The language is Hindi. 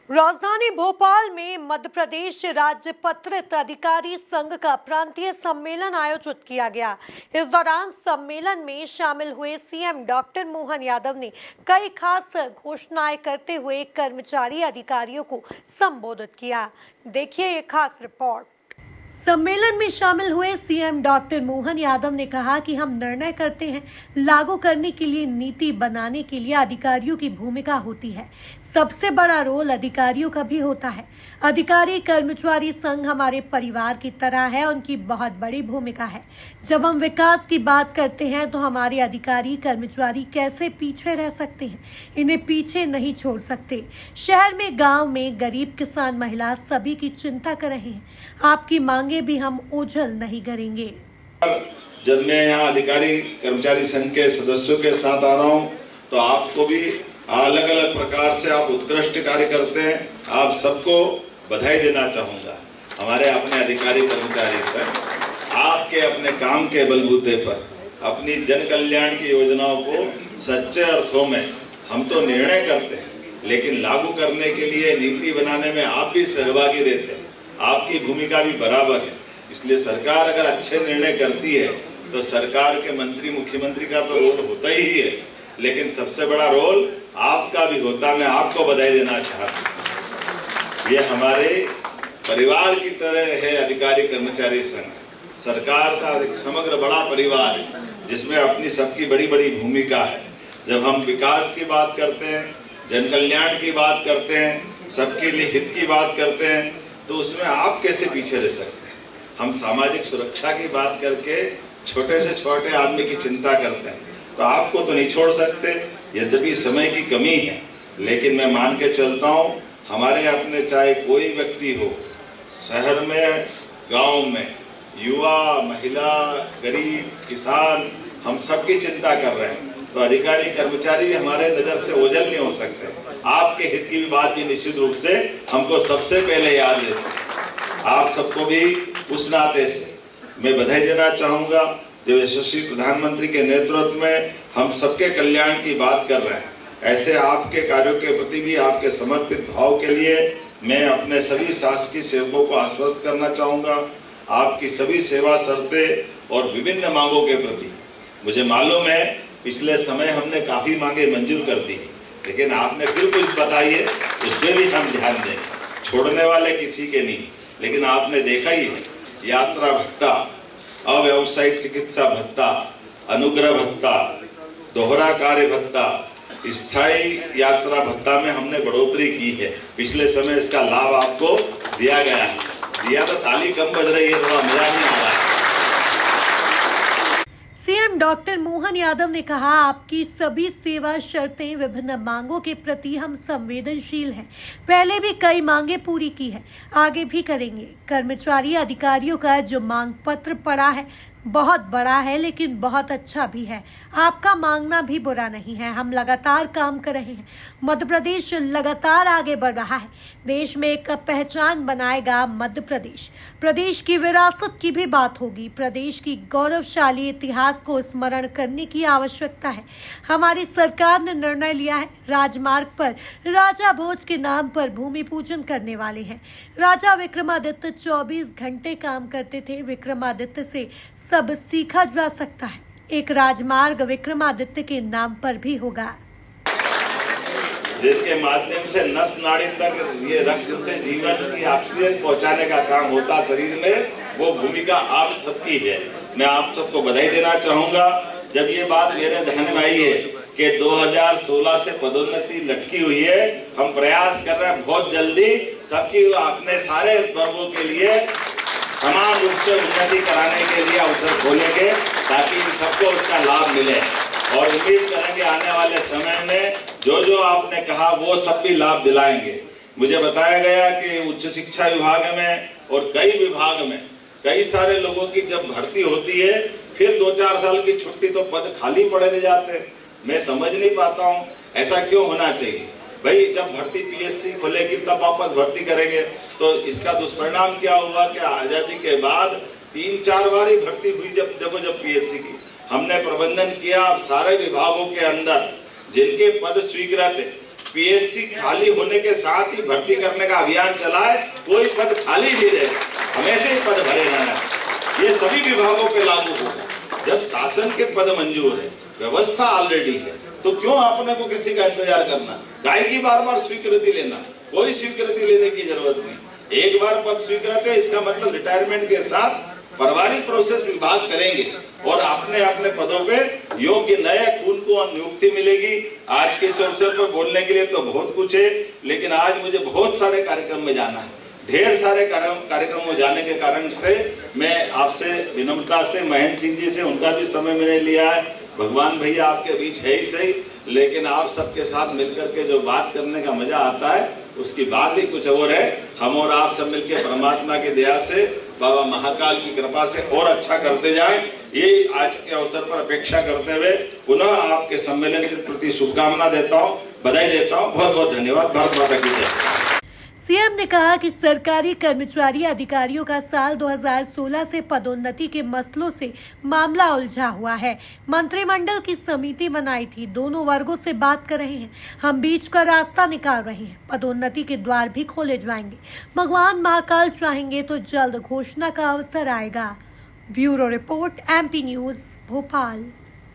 राजधानी भोपाल में मध्य प्रदेश राज्य पत्रित अधिकारी संघ का प्रांतीय सम्मेलन आयोजित किया गया। इस दौरान सम्मेलन में शामिल हुए सीएम डॉक्टर मोहन यादव ने कई खास घोषणाएं करते हुए कर्मचारी अधिकारियों को संबोधित किया। देखिए ये खास रिपोर्ट। सम्मेलन में शामिल हुए सीएम डॉक्टर मोहन यादव ने कहा कि हम निर्णय करते हैं, लागू करने के लिए नीति बनाने के लिए अधिकारियों की भूमिका होती है। सबसे बड़ा रोल अधिकारियों का भी होता है। अधिकारी कर्मचारी संघ हमारे परिवार की तरह है, उनकी बहुत बड़ी भूमिका है। जब हम विकास की बात करते हैं तो हमारे अधिकारी कर्मचारी कैसे पीछे रह सकते हैं, इन्हें पीछे नहीं छोड़ सकते। शहर में, गाँव में गरीब किसान महिला सभी की चिंता कर रहे हैं। आपकी मांगे भी हम ओझल नहीं करेंगे। जब मैं यहाँ अधिकारी कर्मचारी संघ के सदस्यों के साथ आ रहा हूँ तो आपको भी अलग अलग प्रकार से आप उत्कृष्ट कार्य करते हैं। आप सबको बधाई देना चाहूंगा। हमारे अपने अधिकारी कर्मचारी संघ आपके अपने काम के बलबूते पर अपनी जन कल्याण की योजनाओं को सच्चे अर्थों में हम तो निर्णय करते हैं, लेकिन लागू करने के लिए नीति बनाने में आप भी सहभागी रहते हैं। आपकी भूमिका भी बराबर है। इसलिए सरकार अगर अच्छे निर्णय करती है तो सरकार के मंत्री मुख्यमंत्री का तो रोल होता ही है, लेकिन सबसे बड़ा रोल आपका भी होता। मैं आपको बधाई देना चाहता हूँ। ये हमारे परिवार की तरह है। अधिकारी कर्मचारी संघ सरकार का एक समग्र बड़ा परिवार है जिसमें अपनी सबकी बड़ी बड़ी भूमिका है। जब हम विकास की बात करते हैं, जन कल्याण की बात करते हैं, सबके लिए हित की बात करते हैं, तो उसमें आप कैसे पीछे रह सकते हैं। हम सामाजिक सुरक्षा की बात करके छोटे से छोटे आदमी की चिंता करते हैं, तो आपको तो नहीं छोड़ सकते। यद्यपि समय की कमी है, लेकिन मैं मान के चलता हूँ हमारे अपने चाहे कोई व्यक्ति हो, शहर में, गांव में, युवा, महिला, गरीब, किसान, हम सबकी चिंता कर रहे हैं। तो अधिकारी कर्मचारी हमारे नजर से ओझल नहीं हो सकते। आपके हित की भी बात भी निश्चित रूप से हमको सबसे पहले याद लेते हैं। आप सबको भी उस नाते से मैं बधाई देना चाहूंगा जो यशस्वी प्रधानमंत्री के नेतृत्व में हम सबके कल्याण की बात कर रहे हैं। ऐसे आपके कार्यों के प्रति भी आपके समर्पित भाव के लिए मैं अपने सभी शासकीय सेवकों को आश्वस्त करना चाहूंगा। आपकी सभी सेवा शर्तें और विभिन्न मांगों के प्रति मुझे मालूम है पिछले समय हमने काफी मांगे मंजूर कर दी, लेकिन आपने फिर कुछ बताइए, उसमें भी हम ध्यान दें। छोड़ने वाले किसी के नहीं, लेकिन आपने देखा ही है यात्रा भत्ता, अव्यावसायिक चिकित्सा भत्ता, अनुग्रह भत्ता, दोहरा कार्य भत्ता, स्थायी यात्रा भत्ता में हमने बढ़ोतरी की है। पिछले समय इसका लाभ आपको दिया गया है। दिया तो ताली कम बज रही है, थोड़ा मजा नहीं आ रहा है। सीएम डॉक्टर मोहन यादव ने कहा, आपकी सभी सेवा शर्तें, विभिन्न मांगों के प्रति हम संवेदनशील हैं। पहले भी कई मांगे पूरी की है, आगे भी करेंगे। कर्मचारी अधिकारियों का जो मांग पत्र पड़ा है बहुत बड़ा है, लेकिन बहुत अच्छा भी है। आपका मांगना भी बुरा नहीं है। हम लगातार काम कर रहे हैं। मध्य प्रदेश लगातार आगे बढ़ रहा है। देश में एक पहचान बनाएगा मध्य प्रदेश। प्रदेश की विरासत की भी बात होगी। प्रदेश की गौरवशाली इतिहास को स्मरण करने की आवश्यकता है। हमारी सरकार ने निर्णय लिया है, राजमार्ग पर राजा भोज के नाम पर भूमि पूजन करने वाले हैं। राजा विक्रमादित्य 24 घंटे काम करते थे। विक्रमादित्य से सब सीखा जा सकता है। एक राजमार्ग विक्रमादित्य के नाम पर भी होगा, जिनके माध्यम से नस नाड़ी तक ये रक्त से जीवन की ऑक्सीजन पहुंचाने का काम होता शरीर में, वो भूमिका आप सबकी है। मैं आप सबको बधाई देना चाहूंगा। जब ये बात मेरे ध्यान में आई है कि 2016 से पदोन्नति लटकी हुई है, हम प्रयास कर रहे हैं बहुत जल्दी सबकी अपने सारे वर्गों के लिए समान रूप से उन्नति कराने के लिए अवसर खोलेंगे, ताकि इन सबको उसका लाभ मिले। और उम्मीद करेंगे आने वाले समय में जो जो आपने कहा वो सब भी लाभ दिलाएंगे। मुझे बताया गया कि उच्च शिक्षा विभाग में और कई विभाग में कई सारे लोगों की जब भर्ती होती है, फिर 2-4 साल की छुट्टी तो पद खाली पड़े रह जाते हैं। मैं समझ नहीं पाता हूँ ऐसा क्यों होना चाहिए। भाई जब भर्ती पीएससी खोलेगी तब वापस भर्ती करेंगे, तो इसका दुष्परिणाम क्या हुआ कि आजादी के बाद 3-4 बार ही भर्ती हुई। जब पीएससी की हमने प्रबंधन किया, अब सारे विभागों के अंदर जिनके पद स्वीकृत है पीएससी खाली होने के साथ ही भर्ती करने का अभियान चलाए, कोई पद खाली नहीं रहे, हमेशा ही पद भरे रहना। ये सभी विभागों पे लागू होगा। जब शासन के पद मंजूर है, व्यवस्था ऑलरेडी है, तो क्यों अपने को किसी का इंतजार करना? गाय की बार बार स्वीकृति लेना, कोई स्वीकृति लेने की जरूरत नहीं। एक बार पद स्वीकृत है, इसका मतलब रिटायरमेंट के साथ पारिवारिक प्रोसेस विभाग करेंगे और अपने अपने पदों पे योग्य नए खून को नियुक्ति मिलेगी। आज के इस अवसर पर बोलने के लिए तो बहुत कुछ है, लेकिन आज मुझे बहुत सारे कार्यक्रम में जाना है। ढेर सारे कार्यक्रम में जाने के कारण से मैं आपसे विनम्रता से, महेंद्र सिंह जी से, उनका भी समय मैंने लिया है। भगवान भैया आपके बीच है ही सही, लेकिन आप सबके साथ मिलकर के जो बात करने का मजा आता है उसकी बात ही कुछ और है। हम और आप सब मिलकर परमात्मा की दया से, बाबा महाकाल की कृपा से और अच्छा करते जाएं, ये आज के अवसर पर अपेक्षा करते हुए पुनः आपके सम्मेलन के प्रति शुभकामना देता हूँ, बधाई देता हूँ। बहुत बहुत धन्यवाद। भारत माता की जय। सीएम ने कहा कि सरकारी कर्मचारी अधिकारियों का साल 2016 से पदोन्नति के मसलों से मामला उलझा हुआ है। मंत्रिमंडल की समिति बनाई थी, दोनों वर्गों से बात कर रहे हैं, हम बीच का रास्ता निकाल रहे हैं, पदोन्नति के द्वार भी खोले जाएंगे। भगवान महाकाल चाहेंगे तो जल्द घोषणा का अवसर आएगा। Bureau report, MP news, Bhopal.